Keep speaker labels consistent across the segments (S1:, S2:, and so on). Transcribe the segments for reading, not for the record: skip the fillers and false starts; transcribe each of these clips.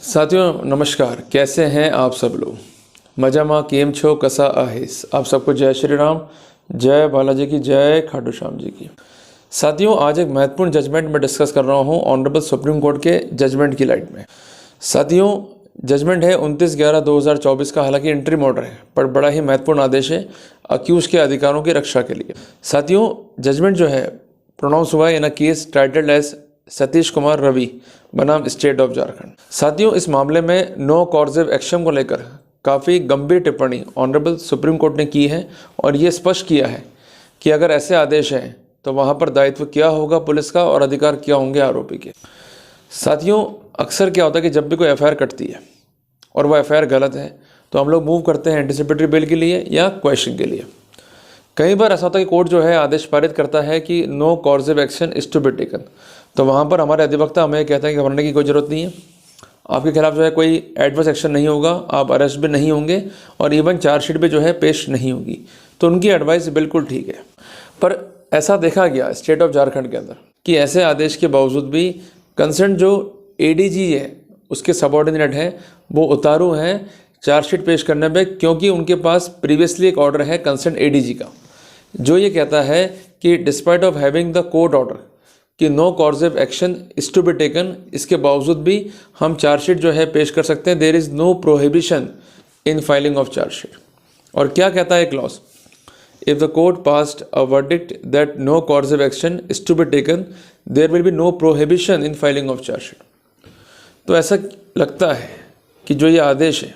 S1: साथियों नमस्कार, कैसे हैं आप सब लोग। मजामा केम छो कसा आहेस। आप सबको जय श्री राम, जय बालाजी की, जय खाटू श्याम जी की। साथियों आज एक महत्वपूर्ण जजमेंट में डिस्कस कर रहा हूं ऑनरेबल सुप्रीम कोर्ट के जजमेंट की लाइट में। साथियों जजमेंट है 29/11/2024 का, हालांकि इंटरिम ऑर्डर है पर बड़ा ही महत्वपूर्ण आदेश है अक्यूज के अधिकारों की रक्षा के लिए। साथियों जजमेंट जो है प्रोनाउंस हुआ है in a case titled as Satish Kumar Ravi बनाम स्टेट ऑफ झारखंड। साथियों इस मामले में नो कॉर्सिव एक्शन को लेकर काफ़ी गंभीर टिप्पणी ऑनरेबल सुप्रीम कोर्ट ने की है और ये स्पष्ट किया है कि अगर ऐसे आदेश हैं तो वहाँ पर दायित्व क्या होगा पुलिस का और अधिकार क्या होंगे आरोपी के। साथियों अक्सर क्या होता है कि जब भी कोई एफआईआर कटती है और वह एफआईआर गलत है तो हम लोग मूव करते हैं एंटिसिपेटरी बेल के लिए या क्वेश्चन के लिए। कई बार ऐसा होता है कि कोर्ट जो है आदेश पारित करता है कि no coercive action is to be taken, तो वहाँ पर हमारे अधिवक्ता हमें कहते हैं कि घबराने की कोई ज़रूरत नहीं है, आपके खिलाफ जो है कोई एडवर्स एक्शन नहीं होगा, आप अरेस्ट भी नहीं होंगे और इवन चार्जशीट भी जो है पेश नहीं होगी। तो उनकी एडवाइस बिल्कुल ठीक है। पर ऐसा देखा गया स्टेट ऑफ झारखंड के अंदर कि ऐसे आदेश के बावजूद भी कंसर्न जो एडीजी है उसके सबऑर्डिनेट हैं वो उतारू हैं चार्जशीट पेश करने में, क्योंकि उनके पास प्रीवियसली एक ऑर्डर है कंसर्न एडीजी का जो ये कहता है कि despite of having the court order कि no coercive action is to be taken, इसके बावजूद भी हम चार्जशीट जो है पेश कर सकते हैं। There is no prohibition in filing of chargesheet. और क्या कहता है clause, if the court passed a verdict that no coercive action is to be taken there will be no prohibition in filing of chargesheet. तो ऐसा लगता है कि जो ये आदेश है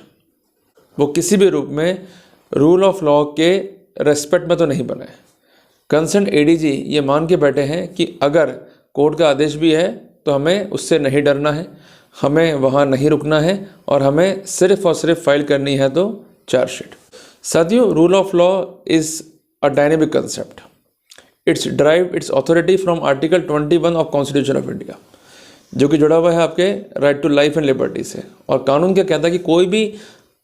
S1: वो किसी भी रूप में रूल ऑफ लॉ के रेस्पेक्ट में तो नहीं बना है। कंसर्न एडीजी ये मान के बैठे हैं कि अगर कोर्ट का आदेश भी है तो हमें उससे नहीं डरना है, हमें वहाँ नहीं रुकना है और हमें सिर्फ और सिर्फ फाइल करनी है तो चार्जशीट। साथियों rule of law is a dynamic concept, its drive its authority from article 21 of constitution of India जो कि जुड़ा हुआ है आपके right to life and liberty से। और कानून क्या कहता है कि कोई भी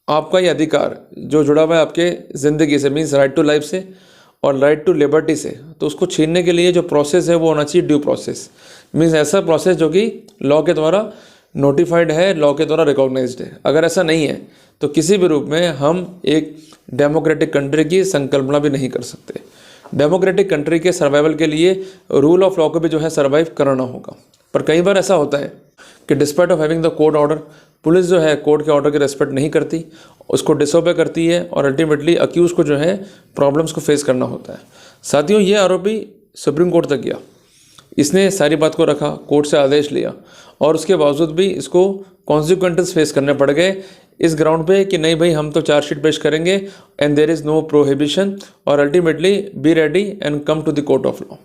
S1: आपका ये अधिकार जो जुड़ा हुआ है आपके ज़िंदगी से, मीन्स राइट टू लाइफ से और राइट टू लिबर्टी से, तो उसको छीनने के लिए जो प्रोसेस है वो होना चाहिए ड्यू प्रोसेस, मीन्स ऐसा प्रोसेस जो कि लॉ के द्वारा नोटिफाइड है, लॉ के द्वारा रिकॉग्नाइज्ड है। अगर ऐसा नहीं है तो किसी भी रूप में हम एक डेमोक्रेटिक कंट्री की संकल्पना भी नहीं कर सकते। डेमोक्रेटिक कंट्री के सर्वाइवल के लिए रूल ऑफ लॉ को भी जो है सर्वाइव कराना होगा। पर कई बार ऐसा होता है कि despite of having the court order police जो है कोर्ट के ऑर्डर की रेस्पेक्ट नहीं करती, उसको डिसोबे करती है और अल्टीमेटली अक्यूज को जो है प्रॉब्लम्स को फेस करना होता है। साथियों ये आरोपी सुप्रीम कोर्ट तक गया, इसने सारी बात को रखा, कोर्ट से आदेश लिया और उसके बावजूद भी इसको कॉन्सिक्वेंसेस फेस करने पड़ गए इस ग्राउंड पे कि नहीं भाई हम तो चार्जशीट पेश करेंगे and there is no prohibition और ultimately be ready and come to the court of law.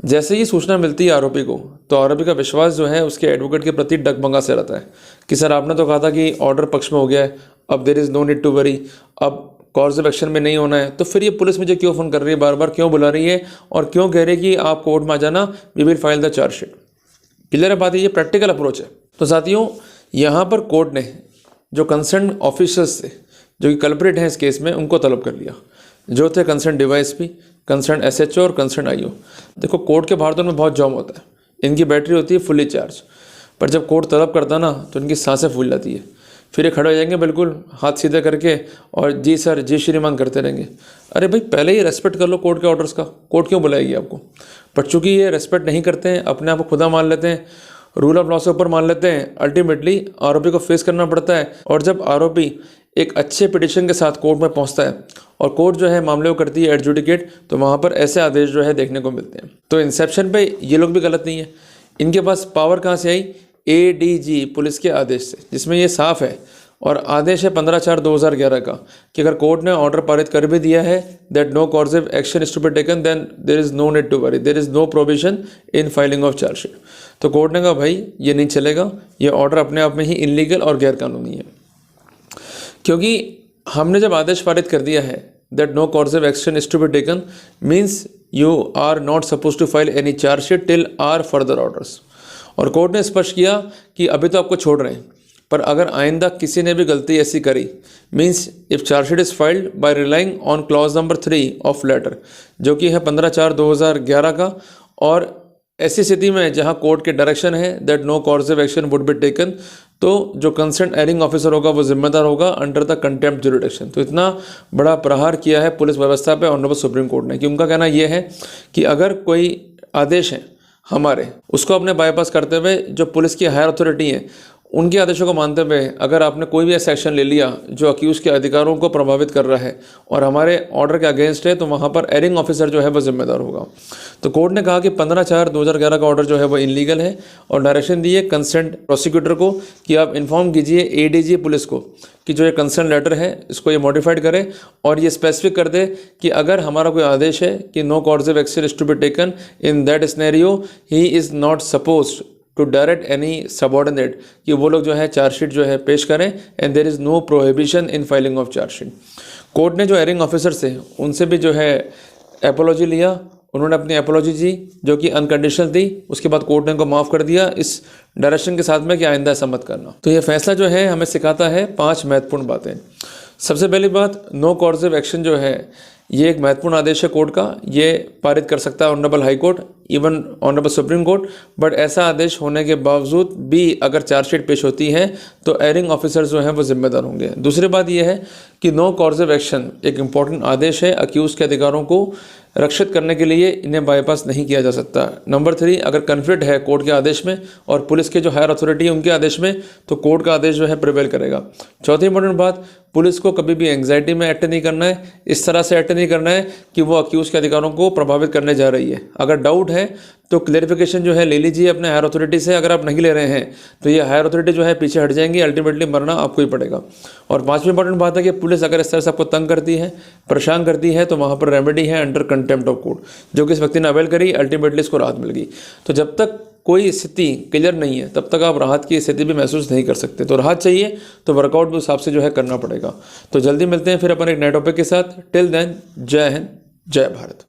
S1: जैसे ही सूचना मिलती है आरोपी को तो आरोपी का विश्वास जो है उसके एडवोकेट के प्रति डगमगा से रहता है कि सर आपने तो कहा था कि ऑर्डर पक्ष में हो गया है, अब there is no need to worry, अब कॉर्सिव एक्शन में नहीं होना है, तो फिर ये पुलिस मुझे क्यों फ़ोन कर रही है, बार बार क्यों बुला रही है और क्यों कह रही है कि आप कोर्ट में आ जाना, we will file the chargesheet. Clear है बात, ये प्रैक्टिकल अप्रोच है। तो साथियों यहाँ पर कोर्ट ने जो कंसर्न ऑफिसर्स थे जो कि कल्प्रिट हैं इस केस में उनको तलब कर लिया, जो थे कंसर्न डीवाईएसपी, कंसर्न एसएचओ और कंसर्न आईओ। देखो कोर्ट के बाहर तो में बहुत जॉम होता है, इनकी बैटरी होती है फुली चार्ज, पर जब कोर्ट तलब करता ना तो इनकी सांसें फूल जाती है, फिर ये खड़े हो जाएंगे बिल्कुल हाथ सीधे करके और जी सर जी श्रीमान करते रहेंगे। अरे भाई पहले ही रेस्पेक्ट कर लो कोर्ट के ऑर्डर्स का, कोर्ट क्यों बुलाएगी आपको। पर चूंकि ये रेस्पेक्ट नहीं करते हैं, अपने आप को खुदा मान लेते हैं, रूल ऑफ लॉ से ऊपर मान लेते हैं, अल्टीमेटली आरोपी को फेस करना पड़ता है। और जब आरोपी एक अच्छे पिटिशन के साथ कोर्ट में पहुंचता है और कोर्ट जो है मामले को करती है एडजुडिकेट, तो वहाँ पर ऐसे आदेश जो है देखने को मिलते हैं। तो इंसेप्शन पे ये लोग भी गलत नहीं है, इनके पास पावर कहाँ से आई, एडीजी पुलिस के आदेश से, जिसमें ये साफ है और आदेश है 15/4/2011 का कि अगर कोर्ट ने ऑर्डर पारित कर भी दिया है that no coercive action is to be taken then there is no need to worry, there is no provision in filing of chargesheet. तो कोर्ट ने कहा भाई ये नहीं चलेगा, ये ऑर्डर अपने आप में ही इलीगल और गैरकानूनी है, क्योंकि हमने जब आदेश पारित कर दिया है that no coercive action is to be taken means you are not suppose to file any chargesheet till are further orders. और कोर्ट ने स्पष्ट किया कि अभी तो आपको छोड़ रहे हैं, पर अगर आइंदा किसी ने भी गलती ऐसी करी means if chargesheet is filed by relying on clause number 3 of letter जो कि है 15/4/2011 का और ऐसी स्थिति में जहां कोर्ट के डायरेक्शन है that no coercive action would be taken, तो जो कंसर्न एयरिंग ऑफिसर होगा वो जिम्मेदार होगा अंडर द कंटेम्प्ट जुरिडिक्शन। तो इतना बड़ा प्रहार किया है पुलिस व्यवस्था पे ऑनरेबल सुप्रीम कोर्ट ने कि उनका कहना यह है कि अगर कोई आदेश है हमारे, उसको अपने बाईपास करते हुए जो पुलिस की हायर अथॉरिटी है उनके आदेशों को मानते हुए अगर आपने कोई भी ऐसा एक्शन ले लिया जो अक्यूज़ के अधिकारों को प्रभावित कर रहा है और हमारे ऑर्डर के अगेंस्ट है, तो वहाँ पर एयरिंग ऑफिसर जो है वो जिम्मेदार होगा। तो कोर्ट ने कहा कि 15/4/2011 का ऑर्डर जो है वो इनलीगल है और डायरेक्शन दी है कंसर्न प्रोसिक्यूटर को कि आप इन्फॉर्म कीजिए एडीजी पुलिस को कि जो ये कंसर्न लेटर है इसको ये मॉडिफाइड करे और ये स्पेसिफिक कर दे कि अगर हमारा कोई आदेश है कि no coercive action is to be taken in that scenario he is not supposed to direct any subordinate, कि वो लोग जो है चार्जशीट जो है पेश करें and there is no prohibition in filing of chargesheet. Court ने जो एयरिंग ऑफिसर से उनसे भी जो है एपोलॉजी लिया, उन्होंने अपनी एपोलॉजी दी जो कि अनकंडीशनल थी। उसके बाद कोर्ट ने उनको माफ़ कर दिया इस डायरेक्शन के साथ में कि आइंदा ऐसा मत करना। तो ये फैसला जो है हमें सिखाता है 5 महत्वपूर्ण बातें। सबसे पहली बात, नो कॉर्सिव एक्शन जो है ये एक महत्वपूर्ण आदेश है कोर्ट का, ये पारित कर सकता है honourable high court, even honourable supreme court. But ऐसा आदेश होने के बावजूद भी अगर चार्जशीट पेश होती है तो एयरिंग ऑफिसर जो हैं वो जिम्मेदार होंगे। दूसरी बात यह है कि नो कॉर्सिव एक्शन एक इम्पॉर्टेंट आदेश है, अक्यूज़ के अधिकारों को रक्षित करने के लिए इन्हें बाईपास नहीं किया जा सकता। नंबर 3, अगर कन्फ्लिक्ट है कोर्ट के आदेश में और पुलिस के जो हायर अथॉरिटी है उनके आदेश में, तो कोर्ट का आदेश जो है प्रिवेल करेगा। चौथी इंपॉर्टेंट बात, पुलिस को कभी भी एंग्जाइटी में एक्ट नहीं करना है, इस तरह से एक्ट नहीं करना है कि वो अक्यूज़ के अधिकारों को प्रभावित करने जा रही है। अगर डाउट है तो क्लेरिफिकेशन जो है ले लीजिए अपने हायर अथॉरिटी से। अगर आप नहीं ले रहे हैं तो ये हायर अथॉरिटी जो है पीछे हट जाएंगी, अल्टीमेटली मरना आपको ही पड़ेगा। और 5वीं इंपॉर्टेंट बात है कि पुलिस अगर इस तरह से आपको तंग करती है, परेशान करती है, तो वहाँ पर रेमेडी है अंडर कंटेम्प्ट ऑफ कोर्ट, जो कि इस व्यक्ति ने अवेल करी, अल्टीमेटली इसको राहत मिल गई। तो जब तक कोई स्थिति क्लियर नहीं है तब तक आप राहत की स्थिति भी महसूस नहीं कर सकते। तो राहत चाहिए तो वर्कआउट भी उस हिसाब से जो है करना पड़ेगा। तो जल्दी मिलते हैं फिर अपन एक नए टॉपिक के साथ। टिल देन, जय हिंद, जय भारत।